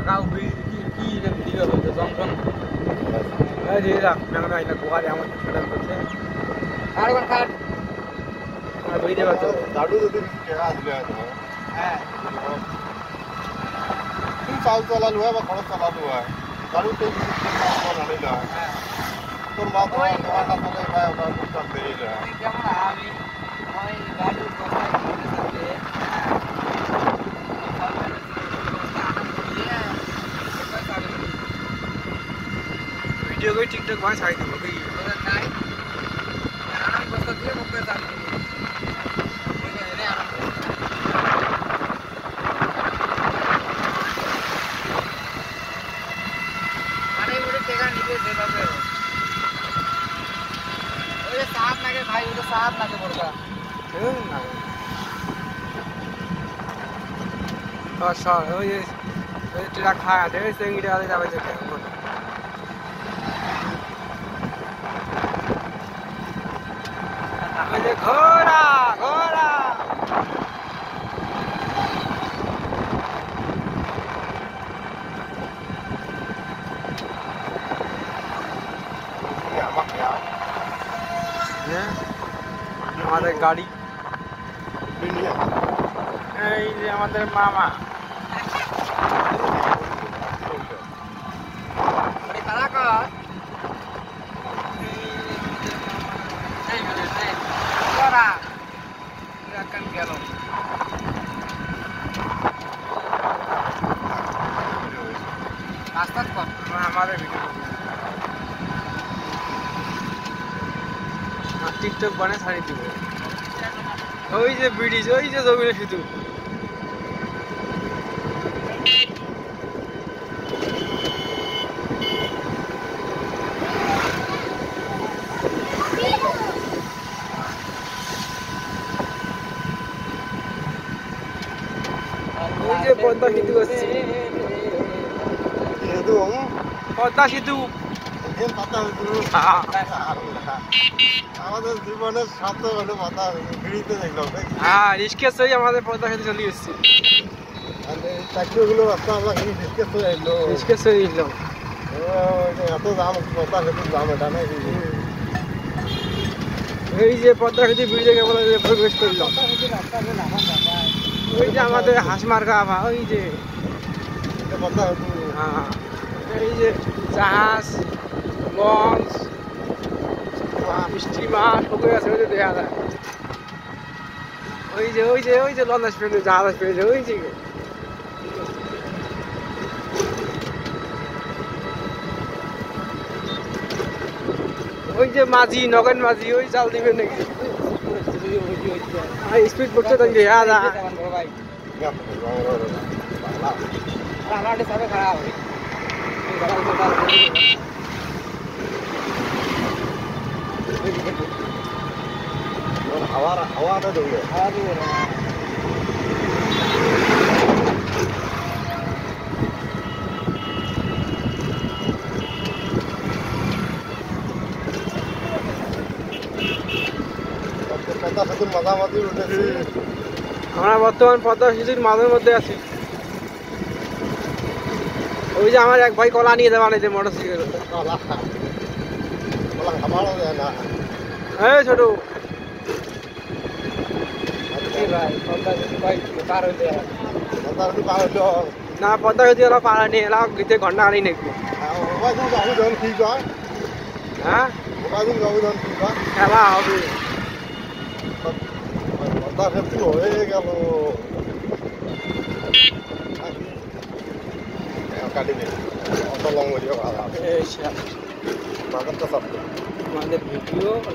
ফাঁকা কি ভিডিও হচ্ছে জংশন এই যে রাখ না এটা গোয়া দিয়ে আমার সেটা করছে আর কোন কাট আর ভিডিও বাতো দাদু যদি কেরা দিলে হ্যাঁ কি চাল চালালো হয় বা খরচ চালালো হয় দাদু তো চাল আনিল হ্যাঁ তোর মা তো দোকানটা চলে ভাই ওটা করতে দেই না যেমন আমি ওই গাড়ির কথা বলতে ভিডিও করে টিকটক ভাই ছাড়ি দেবো কি নাই আমি বস্তা দিয়ে মুখে চাল দিই আরে ওরে টেকা নিবে দেবে ওই সাত লাগে ভাই ওটা সাত লাগে বড়টা না ওই টেকা খায় দে সেঙ্গিটা আলে যাবে যে ওই যে ঘোড়া ঘোড়া আমাদের গাড়ি এই যে আমাদের মামা গেল আমাদের ভিডিও টিকটক বানিয়ে ছাড়ি দিব ওই যে ব্রিটিশ ওই যে জমিনে শুধু ওই যে পদ্মা সেতু আসছে পদ্মা সেতু আমাদের জীবনের সাথে হলো মাথা ঘিরিতে দেখলাম হ্যাঁ রিস্কের সই আমাদের পদ্মা সেতু চলে এসছে চাকরিগুলো রাস্তা আমরা রিস্কের সই এলো রিস্কের সই এলো এত দাম পদ্মা সেতুর দাম এটা নাকি এই যে পদ্মা সেতু ব্রিজে কেবল প্রবেশ করলাম ওই যে আমাদের হাঁসমার্কা আভা ওই যে পদ্মা সেতু হ্যাঁ এই যে জাহাজ লঞ্চ স্টিমার পুকুর আছে ওই যে দেখা যায় ওই যে লঞ্চ আসবে জাহাজ আসবে ওই যে ওই যে মাঝি নগেন মাঝি ওই চাল দিবে নাকি স্পিড করছে তো দেখা যায় খারাপ হাওয়াটা দেবে পদ্মা সেতুর মাঝামাঝি উঠেছি আমরা বর্তমান পদ্মা সেতুর মাঝের মধ্যে আছি ওই যে আমার এক ভাই কলা নিয়ে যাওয়া নিতে মোটর সাইকেল কলা খাবারও দেয় না এই ছোট ভাই পদ্মা সেতু ভাই পার হইতে পদ্মা সেতু পার হইলো না পদ্মা সেতু এলা পার হয়নি এলা গীতে ঘন্টা আনি নাকি ঠিক হয় হ্যাঁ ঠিক হয় খেলা হবে পদ্মা সেতু হয়ে গেল কাটিবে অত লং ভিডিও ভালো এই বাগানটা সব আমাদের ভিডিও